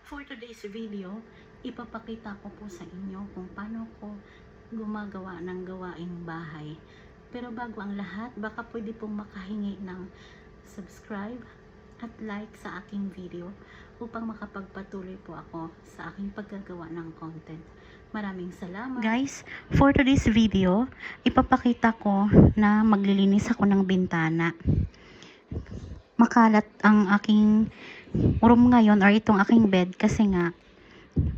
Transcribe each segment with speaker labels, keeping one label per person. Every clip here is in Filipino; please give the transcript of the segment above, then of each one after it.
Speaker 1: For today's video, ipapakita ko po sa inyo kung paano ko gumagawa ng gawaing bahay. Pero bago ang lahat, baka pwede pong makahingi ng subscribe at like sa aking video upang makapagpatuloy po ako sa aking paggagawa ng content. Maraming salamat. Guys, for today's video, ipapakita ko na maglilinis ako ng bintana. Makalat ang aking room ngayon or itong aking bed kasi nga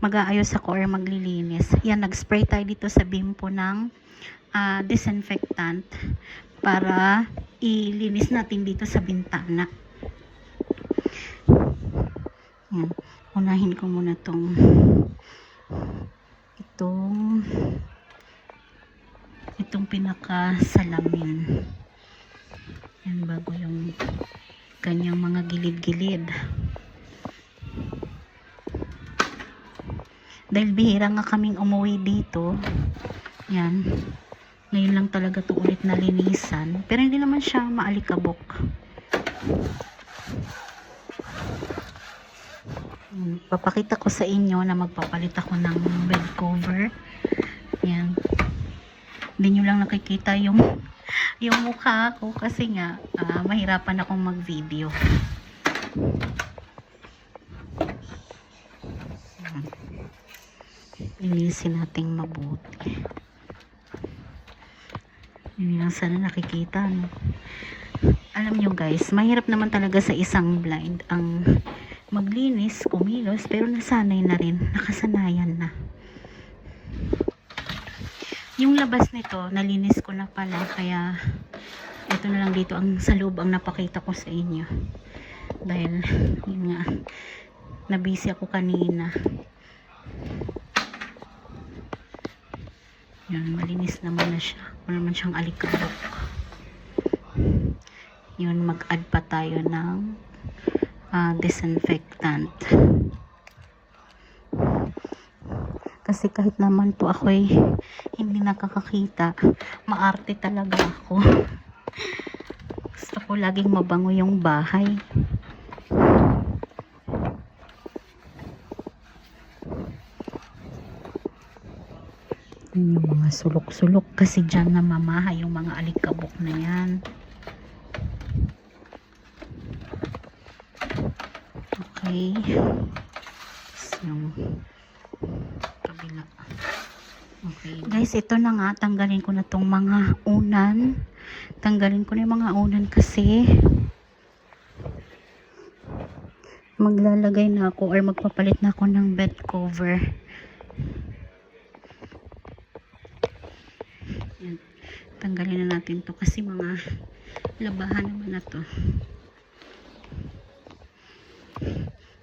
Speaker 1: mag-aayos ako or maglilinis. Yan, nag-spray tayo dito sa bimpo ng disinfectant para ilinis natin dito sa bintana. Yan, unahin ko muna itong pinaka-salamin. Yan, bago yung kanyang mga gilid-gilid. Dahil bihira nga kaming umuwi dito, yan, ngayon lang talaga to ulit nalinisan, pero hindi naman siya maalikabok. Papakita ko sa inyo na magpapalit ako ng bed cover. Yan, hindi nyo lang nakikita yung mukha ko kasi nga mahirapan akong mag video. Linisin nating mabuti. Yun lang, sana nakikita, no? Alam nyo guys, mahirap naman talaga sa isang blind ang maglinis, kumilos, pero nasanay na rin, nakasanayan na. Yung labas nito, nalinis ko na pala, kaya ito na lang dito ang sa loob ang napakita ko sa inyo. Dahil, yun nga, nabisi ako kanina. Yun, malinis naman na siya. Wala naman siyang alikabok. Yun, mag-add pa tayo ng disinfectant. Kasi kahit naman po ako'y hindi nakakakita, maarte talaga ako. Gusto ko laging mabango yung bahay. Yung mga sulok-sulok kasi dyan namamaha yung mga alikabok na yan. Okay. Yung kabila. Okay. Guys, ito na nga. Tanggalin ko na tong mga unan. Tanggalin ko na yung mga unan kasi maglalagay na ako or magpapalit na ako ng bed cover. Yan. Tanggalin na natin to kasi mga labahan naman na to.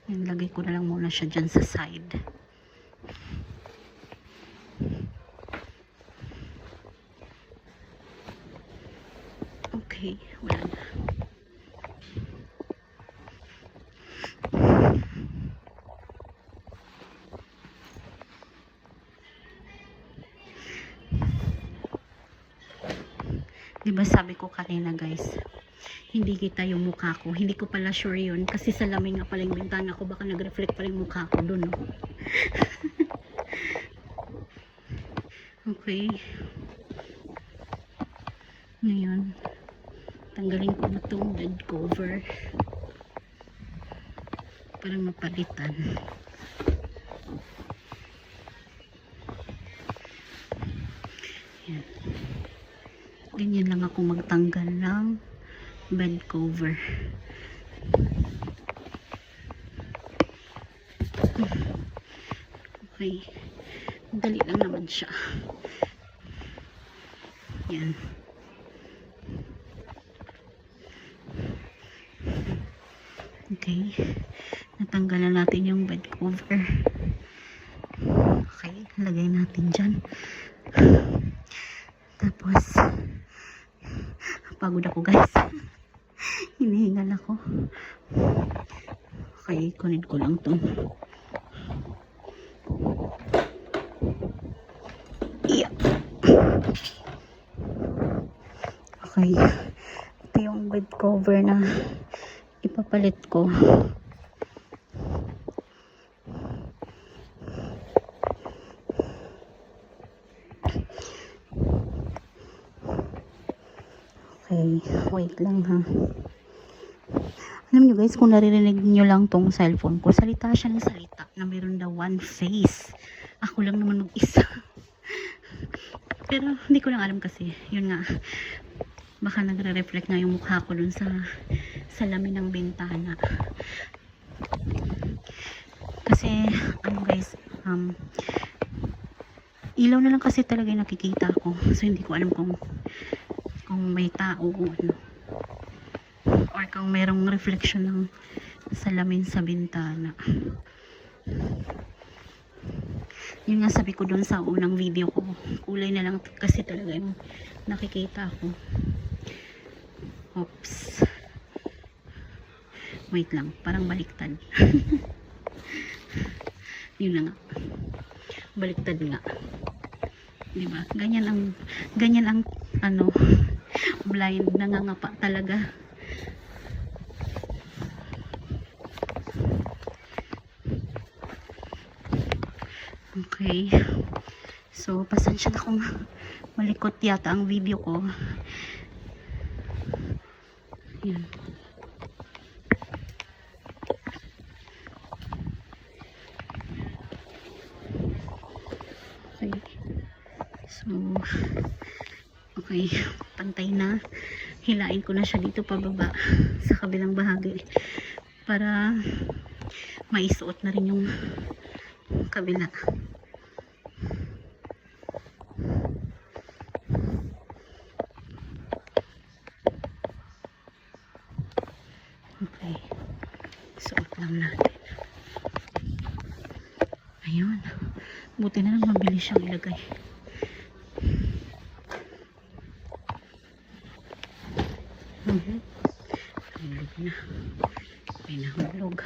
Speaker 1: Yan, lagay ko na lang muna siya dyan sa side. Okay, wala na. Diba sabi ko kanina guys, hindi kita yung mukha ko. Hindi ko pala sure yun kasi salamin nga pala yung bintana ko, baka nag-reflect pala yung mukha ko dun, no? Okay, ngayon tanggalin ko na itong bed cover para mapalitan. Yan, ganyan lang ako magtanggal ng bed cover. Okay, dali lang naman siya. Yan. Okay, natanggal na natin yung bed cover. Okay, lagay natin dyan. Tapos pagod ako guys. Hinihingal ako. Okay, kunin ko lang to. Yeah. Okay, ito yung bed cover na ipapalit ko. Okay, wait lang ha. Alam nyo guys, kung naririnig nyo lang tong cellphone ko, salita siya ng salita na meron daw one face. Ako lang naman mag-isa. Pero hindi ko lang alam kasi, yun nga, baka nagre-reflect nga yung mukha ko dun sa salamin ng bintana. Kasi, ano guys, ilaw na lang kasi talaga yung nakikita ko. So, hindi ko alam kung may tao o ano. Or kung merong reflection ng salamin sa bintana. Yun nga sabi ko dun sa unang video ko. Kulay na lang kasi talaga yung nakikita ko. Oops. Wait lang. Parang baliktad. Yun na nga. Baliktad nga. Diba? Ganyan ang ano, blind, nangangapa talaga. Okay. So, pasensya na kung malikot yata ang video ko. Yan. Okay. So, okay. Pantay na. Hilain ko na siya dito pababa sa kabilang bahagi para maisuot na rin yung kabila. Okay. Suot lang natin. Ayun. Buti na lang mabilis siyang ilagay. Nahulog na. May nahulog.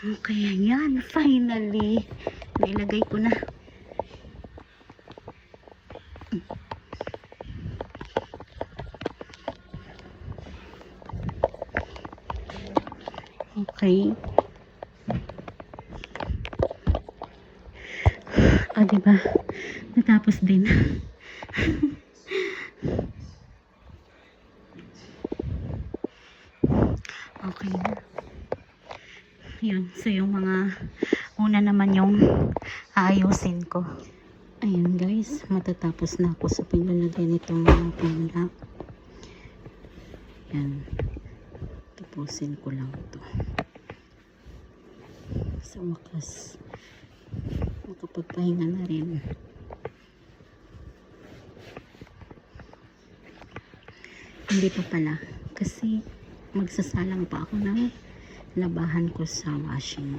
Speaker 1: Okay, yan. Finally. Nailagay ko na. Okay. Diba? Natapos din. Okay na. Yun. So, yung mga una naman yung aayusin ko. Ayun guys. Matatapos na ako sa paglalagay nitong mga pula. Yan. Tapusin ko lang ito. Sa wakas. Makapagpahinga na rin. Hindi pa pala. Kasi magsasalang pa ako ng labahan ko sa washing.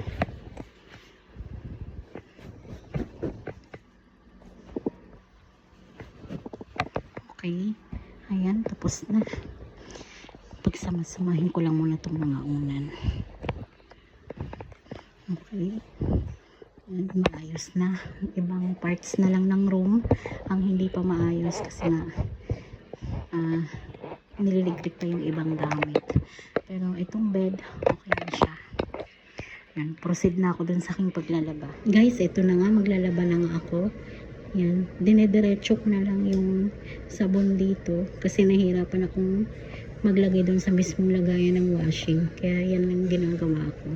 Speaker 1: Okay. Ayan. Tapos na. Pagsama-samahin ko lang muna itong mga unan. Okay. And maayos na. Ibang parts na lang ng room ang hindi pa maayos kasi nga nililigpit pa yung ibang gamit. Pero itong bed, okay na siya. Yan, proceed na ako dun sa aking paglalaba. Guys, ito na nga, maglalaba na nga ako. Yan, dinediretso ko na lang yung sabon dito kasi nahihirapan akong maglagay dun sa mismong lagayan ng washing. Kaya yan ang ginagawa ko.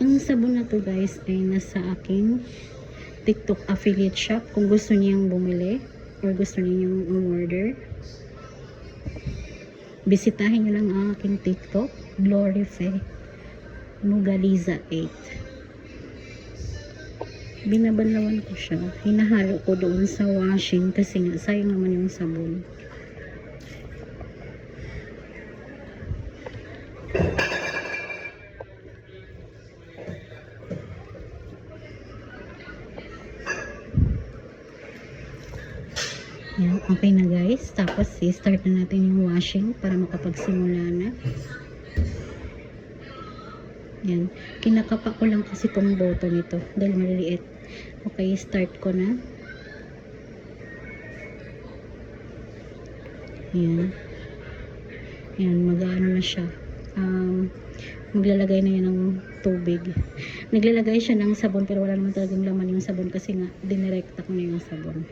Speaker 1: Ang sabon na to guys ay nasa aking TikTok affiliate shop. Kung gusto niyang bumili or gusto niyang umorder, bisitahin niyo lang ang aking TikTok, Glorify Nugaliza 8. Binabanlawan ko siya. Hinahalo ko doon sa washing kasi nga sayang naman yung sabon. Yan, okay na guys. Tapos i-start na natin yung washing para makapagsimula na. Yan. Kinakapa ko lang kasi itong button nito dahil maliliit. Okay, start ko na. Yan. Yan, mag-ano na siya. maglalagay na yan ng tubig. Naglalagay siya ng sabon pero wala naman talagang laman yung sabon kasi nga dinirekta ko na yung sabon.